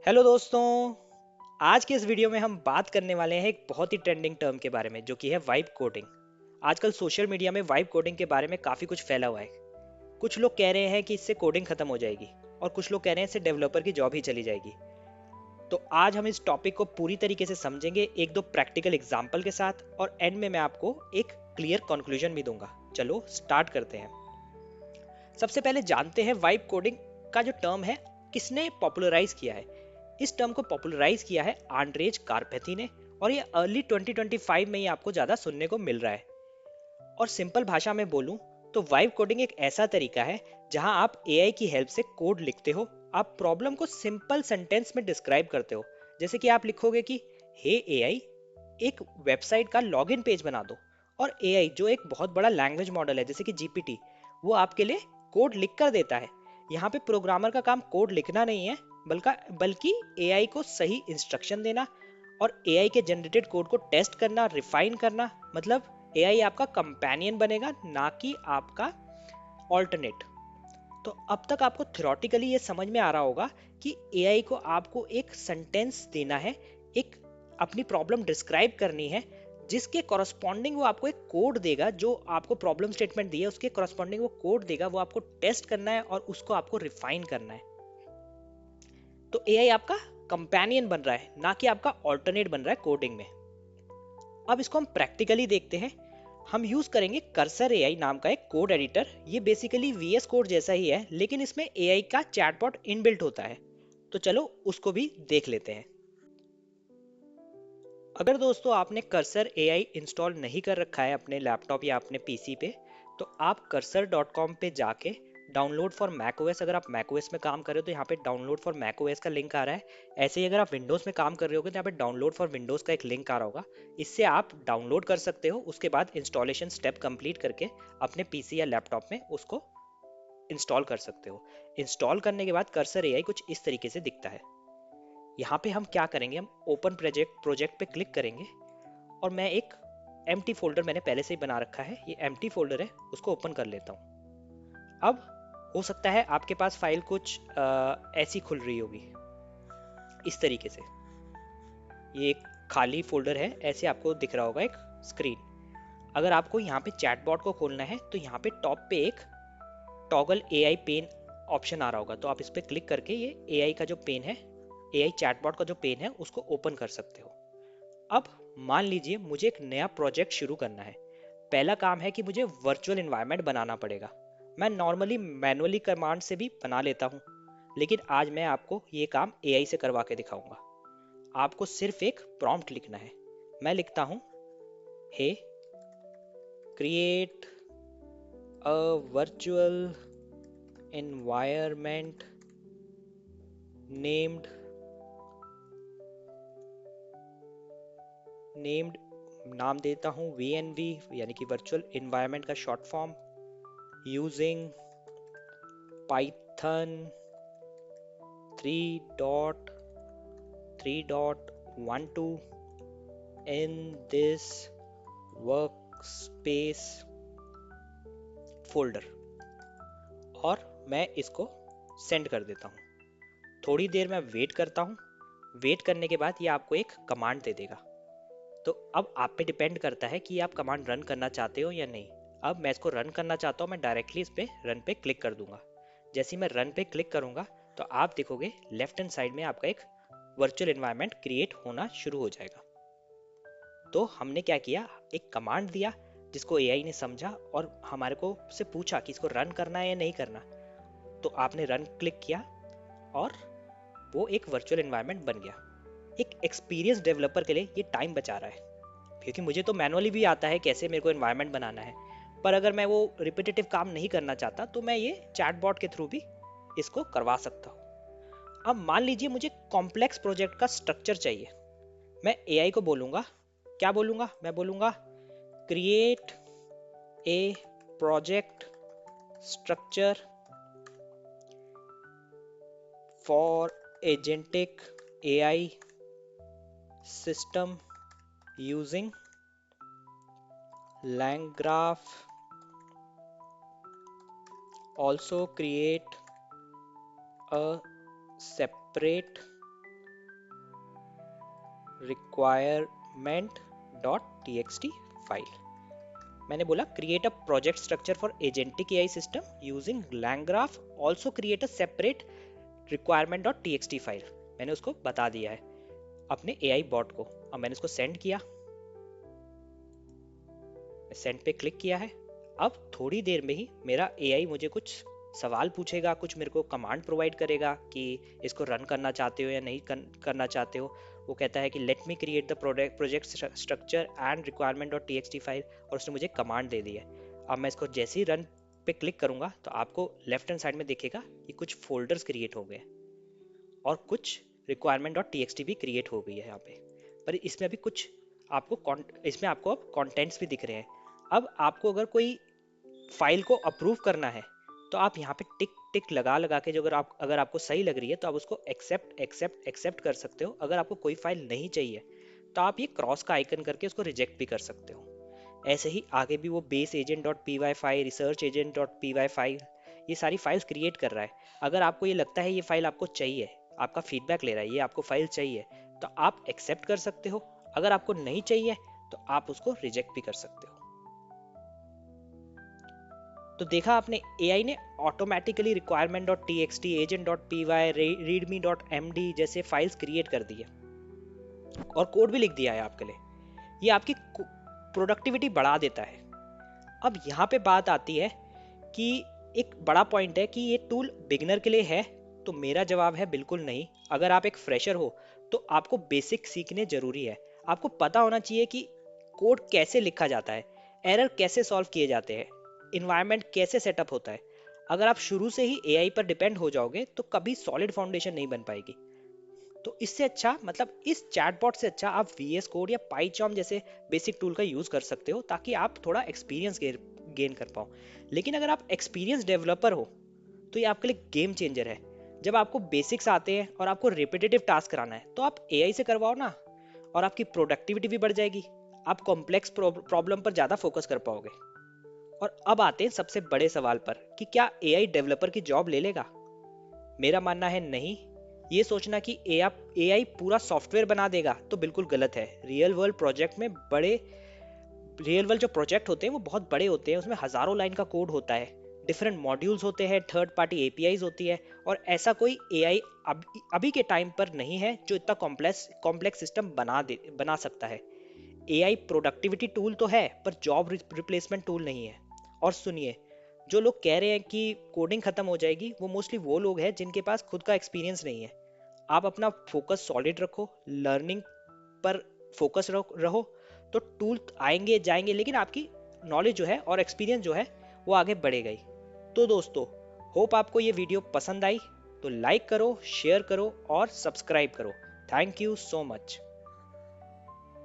Hello दोस्तों। आज के इस वीडियो में हम बात करने वाले हैं एक बहुत ही ट्रेंडिंग टर्म के बारे में जो कि है वाइब कोडिंग। आजकल सोशल मीडिया में वाइब कोडिंग के बारे में काफ़ी कुछ फैला हुआ है। कुछ लोग कह रहे हैं कि इससे कोडिंग खत्म हो जाएगी और कुछ लोग कह रहे हैं इससे डेवलपर की जॉब ही चली जाएगी। तो आज हम इस टॉपिक को पूरी तरीके से समझेंगे एक दो प्रैक्टिकल एग्जाम्पल के साथ और एंड में मैं आपको एक क्लियर कंक्लूजन भी दूंगा। चलो स्टार्ट करते हैं। सबसे पहले जानते हैं वाइब कोडिंग का जो टर्म है किसने पॉपुलराइज किया है। इस टर्म को पॉपुलराइज किया है आंड्रेज कारपेथी ने और ये अर्ली 2025 में ही आपको ज़्यादा सुनने को मिल रहा है। और सिंपल भाषा में बोलूं तो वाइब कोडिंग एक ऐसा तरीका है जहां आप एआई की हेल्प से कोड लिखते हो। आप प्रॉब्लम को सिंपल सेंटेंस में डिस्क्राइब करते हो। जैसे कि आप लिखोगे कि हे एआई, एक वेबसाइट का लॉगिन पेज बना दो। और एआई जो एक बहुत बड़ा लैंग्वेज मॉडल है जैसे कि जीपीटी, वो आपके लिए कोड लिख कर देता है। यहाँ पे प्रोग्रामर का काम कोड लिखना नहीं है, बल्कि एआई को सही इंस्ट्रक्शन देना और एआई के जनरेटेड कोड को टेस्ट करना, रिफाइन करना। मतलब एआई आपका कंपेनियन बनेगा, ना कि आपका ऑल्टरनेट। तो अब तक आपको थ्योरेटिकली ये समझ में आ रहा होगा कि एआई को आपको एक सेंटेंस देना है, एक अपनी प्रॉब्लम डिस्क्राइब करनी है, जिसके कॉरस्पॉन्डिंग वो आपको एक कोड देगा। जो आपको प्रॉब्लम स्टेटमेंट दी है उसके कॉरस्पॉन्डिंग वो कोड देगा, वो आपको टेस्ट करना है और उसको आपको रिफाइन करना है। तो एआई आपका कंपेनियन बन रहा है, ना कि आपका ऑल्टरनेट बन रहा है कोडिंग में। अब इसको हम प्रैक्टिकली देखते हैं। हम यूज करेंगे कर्सर एआई नाम का एक कोड एडिटर। ये बेसिकली वीएस कोड जैसा ही है, लेकिन इसमें एआई का चैटबॉट इनबिल्ट होता है। तो चलो उसको भी देख लेते हैं। अगर दोस्तों आपने कर्सर एआई इंस्टॉल नहीं कर रखा है अपने लैपटॉप या अपने पीसी पे, तो आप कर्सर.com पे जाके डाउनलोड फॉर मैकओएस, अगर आप मैकओएस में काम कर रहे हो तो यहाँ पे डाउनलोड फॉर मैकओएस का लिंक आ रहा है। ऐसे ही अगर आप विंडोज़ में काम कर रहे होगे तो यहाँ पे डाउनलोड फॉर विंडोज़ का एक लिंक आ रहा होगा। इससे आप डाउनलोड कर सकते हो। उसके बाद इंस्टॉलेशन स्टेप कंप्लीट करके अपने पीसी या लैपटॉप में उसको इंस्टॉल कर सकते हो। इंस्टॉल करने के बाद कर्सर एआई कुछ इस तरीके से दिखता है। यहाँ पे हम क्या करेंगे, हम ओपन प्रोजेक्ट प्रोजेक्ट पे क्लिक करेंगे और मैं एक एम्प्टी फोल्डर मैंने पहले से ही बना रखा है, ये एम्प्टी फोल्डर है, उसको ओपन कर लेता हूँ। अब हो सकता है आपके पास फाइल कुछ ऐसी खुल रही होगी इस तरीके से। ये एक खाली फोल्डर है, ऐसे आपको दिख रहा होगा एक स्क्रीन। अगर आपको यहाँ पे चैटबॉट को खोलना है तो यहाँ पे टॉप पे एक टॉगल एआई पेन ऑप्शन आ रहा होगा, तो आप इस पर क्लिक करके ये एआई का जो पेन है, एआई चैटबॉट का जो पेन है, उसको ओपन कर सकते हो। अब मान लीजिए मुझे एक नया प्रोजेक्ट शुरू करना है। पहला काम है कि मुझे वर्चुअल एनवायरनमेंट बनाना पड़ेगा। मैं नॉर्मली मैनुअली कमांड से भी बना लेता हूँ, लेकिन आज मैं आपको ये काम एआई से करवा के दिखाऊंगा। आपको सिर्फ एक प्रॉम्प्ट लिखना है। मैं लिखता हूँ, hey create a virtual environment named named नाम देता हूँ वीएनवी, यानी कि वर्चुअल एनवायरनमेंट का short form, using Python 3.3.12 in this workspace folder. और मैं इसको सेंड कर देता हूँ। थोड़ी देर मैं वेट करता हूँ। वेट करने के बाद ये आपको एक कमांड दे देगा। तो अब आप पे डिपेंड करता है कि आप कमांड रन करना चाहते हो या नहीं। अब मैं इसको रन करना चाहता हूँ, मैं डायरेक्टली इस पे रन पे क्लिक कर दूंगा। जैसे ही मैं रन पे क्लिक करूंगा तो आप देखोगे लेफ्ट हैंड साइड में आपका एक वर्चुअल एनवायरनमेंट क्रिएट होना शुरू हो जाएगा। तो हमने क्या किया, एक कमांड दिया जिसको एआई ने समझा और हमारे को से पूछा कि इसको रन करना है या नहीं करना। तो आपने रन क्लिक किया और वो एक वर्चुअल एनवायरनमेंट बन गया। एक एक्सपीरियंस डेवलपर के लिए ये टाइम बचा रहा है, क्योंकि मुझे तो मैनुअली भी आता है कैसे मेरे को एनवायरनमेंट बनाना है। पर अगर मैं वो रिपीटेटिव काम नहीं करना चाहता तो मैं ये चैटबॉट के थ्रू भी इसको करवा सकता हूँ। अब मान लीजिए मुझे कॉम्प्लेक्स प्रोजेक्ट का स्ट्रक्चर चाहिए। मैं एआई को बोलूँगा, क्या बोलूँगा, मैं बोलूँगा create a project structure for agentic AI system using LangGraph, also create a separate requirement dot txt file. मैंने बोला create a project structure for agentic AI system using LangGraph, also create a separate requirement dot txt file. मैंने उसको बता दिया है अपने AI bot को। अब मैंने उसको सेंड किया, सेंड पे क्लिक किया है। अब थोड़ी देर में ही मेरा एआई मुझे कुछ सवाल पूछेगा, कुछ मेरे को कमांड प्रोवाइड करेगा कि इसको रन करना चाहते हो या नहीं करना चाहते हो। वो कहता है कि let me create the project structure and requirement dot txt file, और उसने मुझे कमांड दे दी है। अब मैं इसको जैसे ही रन पे क्लिक करूंगा तो आपको लेफ्ट हैंड साइड में दिखेगा कि कुछ फोल्डर्स क्रिएट हो गए और कुछ रिक्वायरमेंट डॉट txt भी क्रिएट हो गई है यहाँ पे। पर इसमें अभी कुछ इसमें आपको अब कंटेंट्स भी दिख रहे हैं। अब आपको अगर कोई फाइल को अप्रूव करना है तो आप यहाँ पे टिक टिक लगा लगा के, जो अगर आपको सही लग रही है तो आप उसको एक्सेप्ट एक्सेप्ट एक्सेप्ट कर सकते हो। अगर आपको कोई फाइल नहीं चाहिए तो आप ये क्रॉस का आइकन करके उसको रिजेक्ट भी कर सकते हो। ऐसे ही आगे भी वो base agent dot P Y file, research agent dot P Y file, ये सारी फाइल्स क्रिएट कर रहा है। अगर आपको ये लगता है ये फाइल आपको चाहिए, आपका फीडबैक ले रहा है, ये आपको फाइल चाहिए, तो आप एक्सेप्ट कर सकते हो। अगर आपको नहीं चाहिए तो आप उसको रिजेक्ट भी कर सकते हो। तो देखा आपने, एआई ने automatically requirement dot txt, agent dot P Y, readme dot md जैसे फाइल्स क्रिएट कर दी है और कोड भी लिख दिया है आपके लिए। ये आपकी प्रोडक्टिविटी बढ़ा देता है। अब यहाँ पे बात आती है कि एक बड़ा पॉइंट है कि ये टूल बिगिनर के लिए है, तो मेरा जवाब है बिल्कुल नहीं। अगर आप एक फ्रेशर हो तो आपको बेसिक सीखने जरूरी है। आपको पता होना चाहिए कि कोड कैसे लिखा जाता है, एरर कैसे सॉल्व किए जाते हैं, इन्वायरमेंट कैसे सेटअप होता है। अगर आप शुरू से ही एआई पर डिपेंड हो जाओगे तो कभी सॉलिड फाउंडेशन नहीं बन पाएगी। तो इससे अच्छा, मतलब इस चैटबॉट से अच्छा आप VS कोड या पाइचॉम जैसे बेसिक टूल का यूज कर सकते हो, ताकि आप थोड़ा एक्सपीरियंस गेन कर पाओ। लेकिन अगर आप एक्सपीरियंस डेवलपर हो तो ये आपके लिए गेम चेंजर है। जब आपको बेसिक्स आते हैं और आपको रिपीटेटिव टास्क कराना है तो आप एआई से करवाओ ना, और आपकी प्रोडक्टिविटी भी बढ़ जाएगी। आप कॉम्प्लेक्स प्रॉब्लम पर ज्यादा फोकस कर पाओगे। और अब आते हैं सबसे बड़े सवाल पर कि क्या एआई डेवलपर की जॉब ले लेगा। मेरा मानना है नहीं। ये सोचना कि एआई पूरा सॉफ्टवेयर बना देगा तो बिल्कुल गलत है। रियल वर्ल्ड जो प्रोजेक्ट होते हैं वो बहुत बड़े होते हैं, उसमें हजारों लाइन का कोड होता है, डिफरेंट मॉड्यूल्स होते हैं, थर्ड पार्टी एपीआईज होती है, और ऐसा कोई एआई अभी के टाइम पर नहीं है जो इतना कॉम्प्लेक्स सिस्टम बना सकता है। एआई प्रोडक्टिविटी टूल तो है पर जॉब रिप्लेसमेंट टूल नहीं है। और सुनिए, जो लोग कह रहे हैं कि कोडिंग खत्म हो जाएगी, वो मोस्टली वो लोग हैं जिनके पास खुद का एक्सपीरियंस नहीं है। आप अपना फोकस सॉलिड रखो, लर्निंग पर फोकस रहो, तो टूल आएंगे जाएंगे, लेकिन आपकी नॉलेज जो है और एक्सपीरियंस जो है वो आगे बढ़ेगा ही। तो दोस्तों, होप आपको ये वीडियो पसंद आई, तो लाइक करो, शेयर करो और सब्सक्राइब करो। Thank you so much.